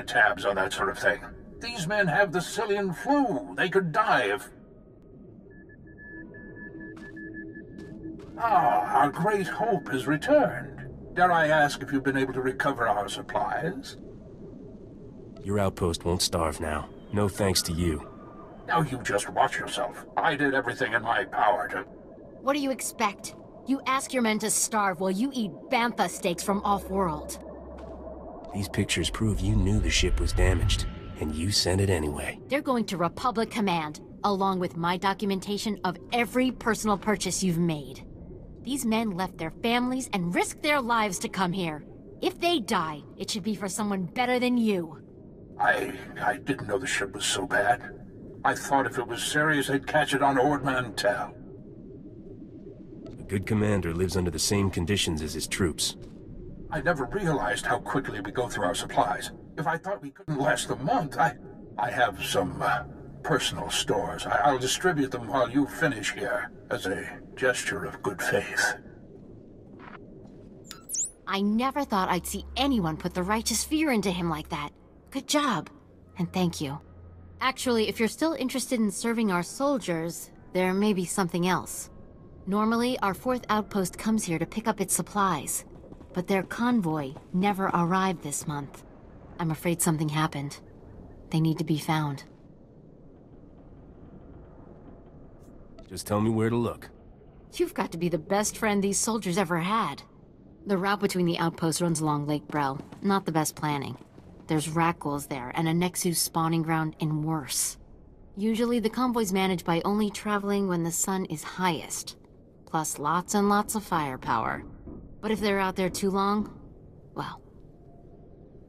the tabs on that sort of thing. These men have the Sicilian flu. They could die if... Ah, our great hope has returned. Dare I ask if you've been able to recover our supplies? Your outpost won't starve now. No thanks to you. Now you just watch yourself. I did everything in my power to... What do you expect? You ask your men to starve while you eat bantha steaks from off-world. These pictures prove you knew the ship was damaged, and you sent it anyway. They're going to Republic Command, along with my documentation of every personal purchase you've made. These men left their families and risked their lives to come here. If they die, it should be for someone better than you. I didn't know the ship was so bad. I thought if it was serious, they'd catch it on Ord Mantell. A good commander lives under the same conditions as his troops. I never realized how quickly we go through our supplies. If I thought we couldn't last a month, I have some personal stores. I'll distribute them while you finish here, as a gesture of good faith. I never thought I'd see anyone put the righteous fear into him like that. Good job, and thank you. Actually, if you're still interested in serving our soldiers, there may be something else. Normally, our 4th outpost comes here to pick up its supplies, but their convoy never arrived this month. I'm afraid something happened. They need to be found. Just tell me where to look. You've got to be the best friend these soldiers ever had. The route between the outposts runs along Lake Brel. Not the best planning. There's Rakghouls there, and a Nexus spawning ground, and worse. Usually the convoy's managed by only traveling when the sun is highest. Plus lots and lots of firepower. But if they're out there too long, well,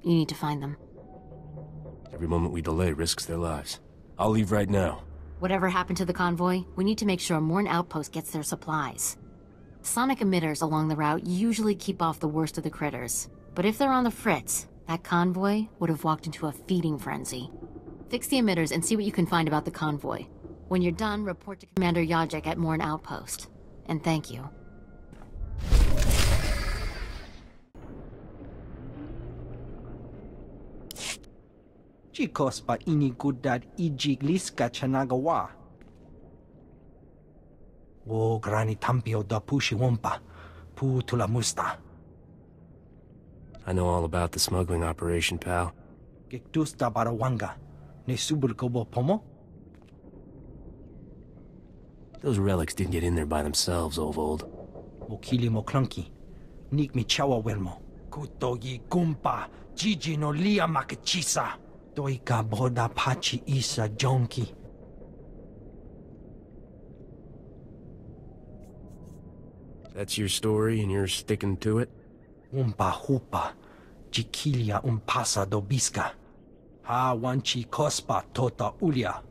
you need to find them. Every moment we delay risks their lives. I'll leave right now. Whatever happened to the convoy, we need to make sure Morn Outpost gets their supplies. Sonic emitters along the route usually keep off the worst of the critters. But if they're on the fritz, that convoy would have walked into a feeding frenzy. Fix the emitters and see what you can find about the convoy. When you're done, report to Commander Yajek at Morn Outpost. And thank you. Chicos pa inigudad ijigliska chanagawa. O grani tampio da pushi wompa, pu tula musta. I know all about the smuggling operation, pal. Gekdusta barawanga, ne suburgobo pomo? Those relics didn't get in there by themselves, Ovold. Okili mo clunky, nik mi chawa welmo. Kutogi gumpa, jiji no lia makachisa. Doika boda pachi isa jonki. That's your story and you're sticking to it? Umpa hupa, jikilia umpasa dobiska. Ha wanchi kospa tota ulia.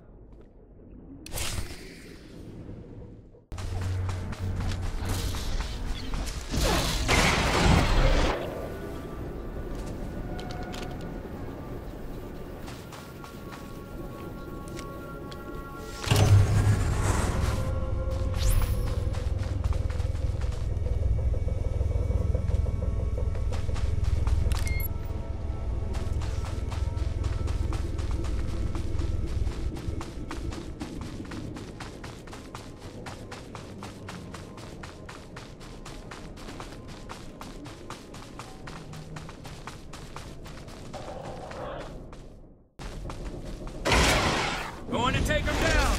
Going to take him down!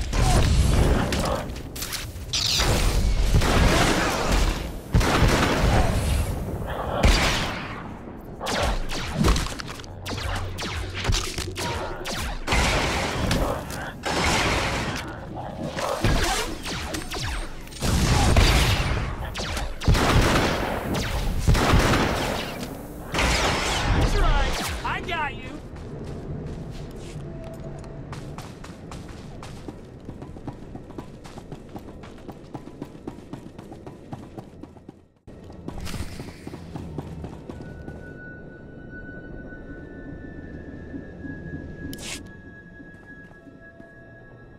That's right! I got you!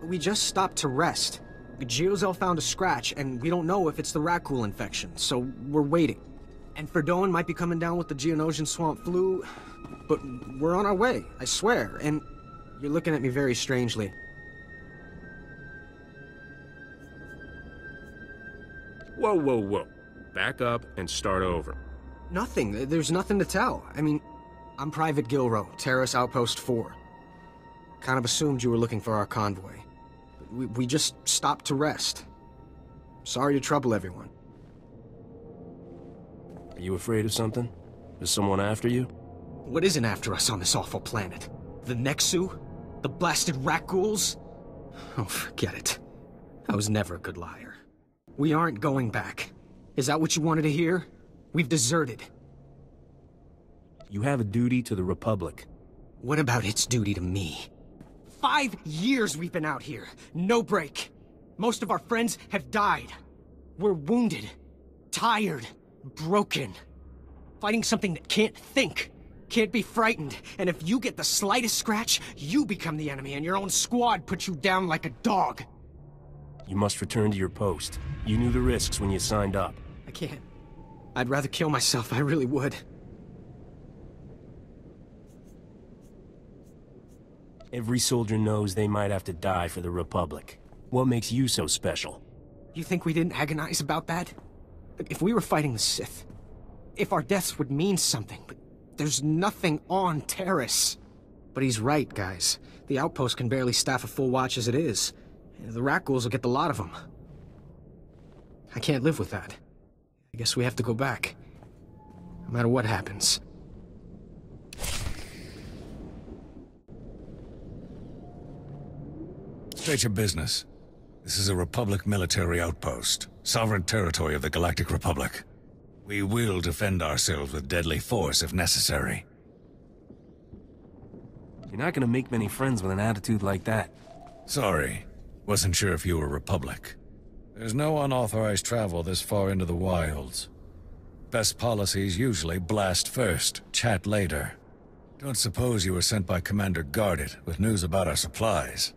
We just stopped to rest. Geozel found a scratch, and we don't know if it's the Rakghoul infection, so we're waiting. And Ferdoin might be coming down with the Geonosian swamp flu. But we're on our way, I swear, and you're looking at me very strangely. Whoa, whoa, whoa. Back up and start over. Nothing. There's nothing to tell. I mean, I'm Private Gilrow, Terrace Outpost 4. Kind of assumed you were looking for our convoy. We just stopped to rest. Sorry to trouble everyone. Are you afraid of something? Is someone after you? What isn't after us on this awful planet? The Nexu? The blasted rat ghouls? Oh, forget it. I was never a good liar. We aren't going back. Is that what you wanted to hear? We've deserted. You have a duty to the Republic. What about its duty to me? 5 years we've been out here. No break. Most of our friends have died. We're wounded. Tired. Broken. Fighting something that can't think. Can't be frightened. And if you get the slightest scratch, you become the enemy and your own squad puts you down like a dog. You must return to your post. You knew the risks when you signed up. I can't. I'd rather kill myself, I really would. Every soldier knows they might have to die for the Republic. What makes you so special? You think we didn't agonize about that? If we were fighting the Sith, if our deaths would mean something, but there's nothing on Terrace. But he's right, guys. The outpost can barely staff a full watch as it is. The rat ghouls will get the lot of them. I can't live with that. I guess we have to go back. No matter what happens. State your business. This is a Republic military outpost, sovereign territory of the Galactic Republic. We will defend ourselves with deadly force if necessary. You're not gonna make many friends with an attitude like that. Sorry. Wasn't sure if you were Republic. There's no unauthorized travel this far into the wilds. Best policies usually blast first, chat later. Don't suppose you were sent by Commander Guarded with news about our supplies.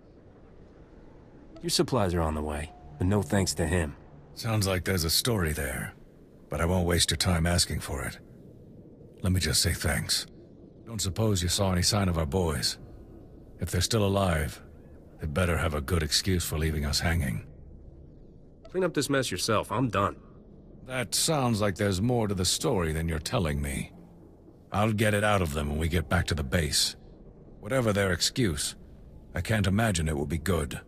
Your supplies are on the way, but no thanks to him. Sounds like there's a story there, but I won't waste your time asking for it. Let me just say thanks. Don't suppose you saw any sign of our boys. If they're still alive, they better have a good excuse for leaving us hanging. Clean up this mess yourself. I'm done. That sounds like there's more to the story than you're telling me. I'll get it out of them when we get back to the base. Whatever their excuse, I can't imagine it will be good.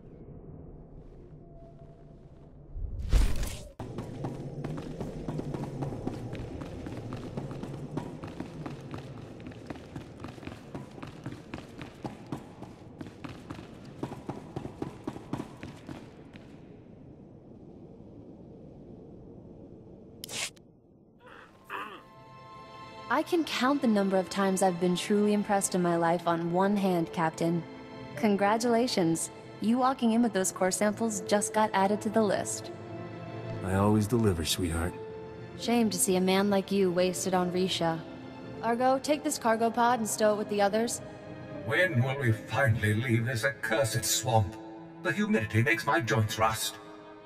I can count the number of times I've been truly impressed in my life on one hand, Captain. Congratulations. You walking in with those core samples just got added to the list. I always deliver, sweetheart. Shame to see a man like you wasted on Risha. Argo, take this cargo pod and stow it with the others. When will we finally leave this accursed swamp? The humidity makes my joints rust.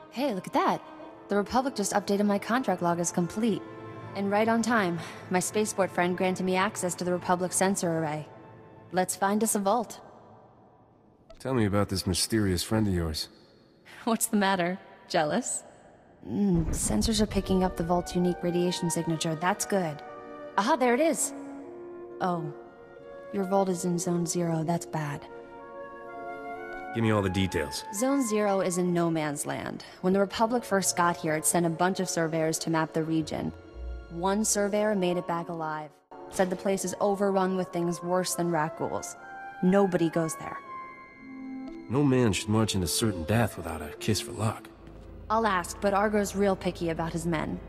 Hey, look at that. The Republic just updated my contract log as complete. And right on time, my spaceport friend granted me access to the Republic sensor array. Let's find us a vault. Tell me about this mysterious friend of yours. What's the matter? Jealous? Sensors are picking up the vault's unique radiation signature. That's good. Aha, there it is! Oh. Your vault is in Zone 0. That's bad. Give me all the details. Zone 0 is in no man's land. When the Republic first got here, it sent a bunch of surveyors to map the region. One surveyor made it back alive. Said the place is overrun with things worse than rat ghouls. Nobody goes there. No man should march into certain death without a kiss for luck. I'll ask, but Argo's real picky about his men.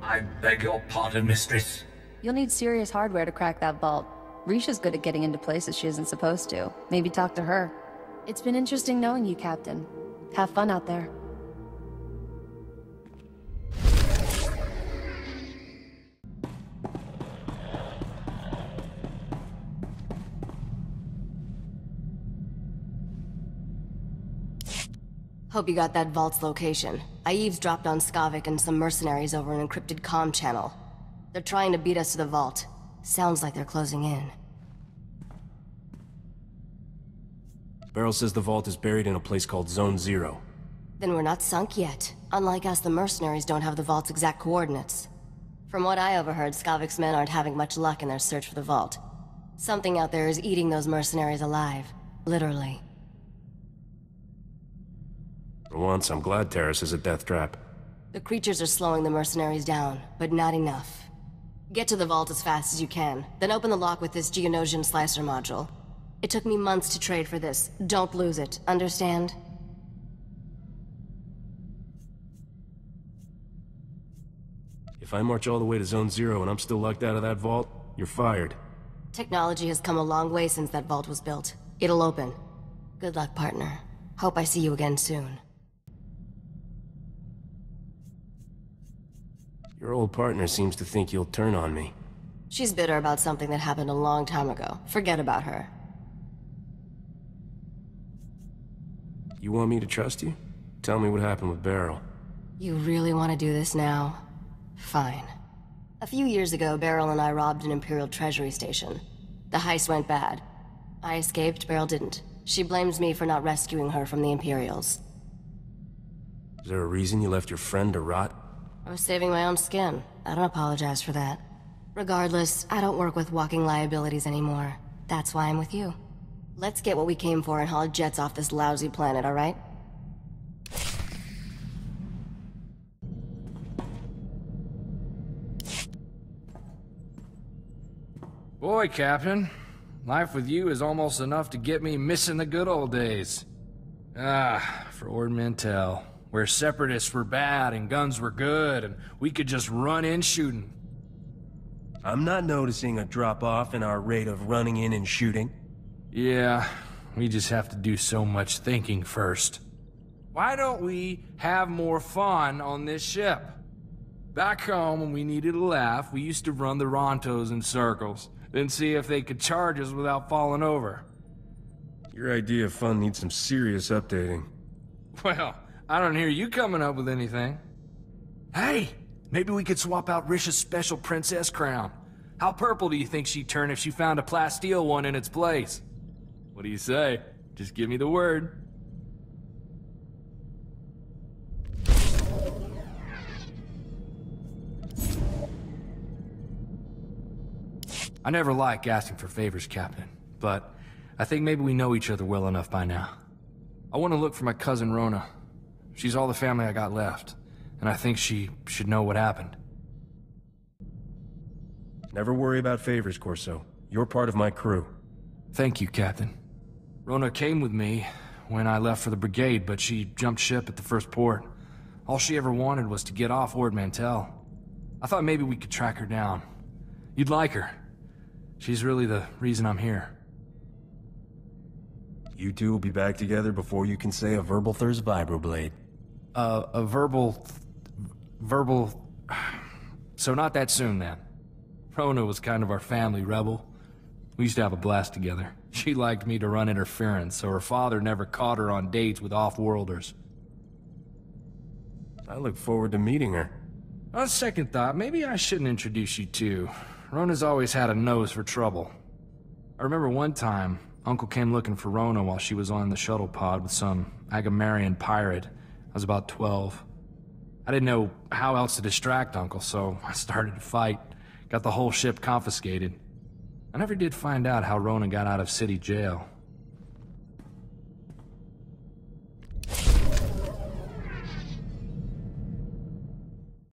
I beg your pardon, mistress. You'll need serious hardware to crack that vault. Risha's good at getting into places she isn't supposed to. Maybe talk to her. It's been interesting knowing you, Captain. Have fun out there. Hope you got that vault's location. I eavesdropped on Skavik and some mercenaries over an encrypted comm channel. They're trying to beat us to the vault. Sounds like they're closing in. Beryl says the vault is buried in a place called Zone Zero. Then we're not sunk yet. Unlike us, the mercenaries don't have the vault's exact coordinates. From what I overheard, Skavik's men aren't having much luck in their search for the vault. Something out there is eating those mercenaries alive. Literally. For once, I'm glad Terrace is a death trap. The creatures are slowing the mercenaries down, but not enough. Get to the vault as fast as you can, then open the lock with this Geonosian slicer module. It took me months to trade for this. Don't lose it, understand? If I march all the way to Zone Zero and I'm still locked out of that vault, you're fired. Technology has come a long way since that vault was built. It'll open. Good luck, partner. Hope I see you again soon. Your old partner seems to think you'll turn on me. She's bitter about something that happened a long time ago. Forget about her. You want me to trust you? Tell me what happened with Beryl. You really want to do this now? Fine. A few years ago, Beryl and I robbed an Imperial treasury station. The heist went bad. I escaped, Beryl didn't. She blames me for not rescuing her from the Imperials. Is there a reason you left your friend to rot? I was saving my own skin. I don't apologize for that. Regardless, I don't work with walking liabilities anymore. That's why I'm with you. Let's get what we came for and haul jets off this lousy planet, alright? Boy, Captain. Life with you is almost enough to get me missing the good old days. For Ord Mantell, where separatists were bad and guns were good, and we could just run in shooting. I'm not noticing a drop-off in our rate of running in and shooting. Yeah, we just have to do so much thinking first. Why don't we have more fun on this ship? Back home, when we needed a laugh, we used to run the Rontos in circles, then see if they could charge us without falling over. Your idea of fun needs some serious updating. Well, I don't hear you coming up with anything. Hey, maybe we could swap out Risha's special princess crown. How purple do you think she'd turn if she found a plasteel one in its place? What do you say? Just give me the word. I never like asking for favors, Captain, but I think maybe we know each other well enough by now. I want to look for my cousin Rona. She's all the family I got left, and I think she should know what happened. Never worry about favors, Corso. You're part of my crew. Thank you, Captain. Rona came with me when I left for the brigade, but she jumped ship at the first port. All she ever wanted was to get off Ord Mantell. I thought maybe we could track her down. You'd like her. She's really the reason I'm here. You two will be back together before you can say a verbal thirst vibroblade. A verbal... So not that soon, then. Rona was kind of our family rebel. We used to have a blast together. She liked me to run interference, so her father never caught her on dates with off-worlders. I look forward to meeting her. On second thought, maybe I shouldn't introduce you two. Rona's always had a nose for trouble. I remember one time, Uncle came looking for Rona while she was on the shuttle pod with some Agamarian pirate. I was about 12. I didn't know how else to distract Uncle, so I started to fight. Got the whole ship confiscated. I never did find out how Rona got out of city jail.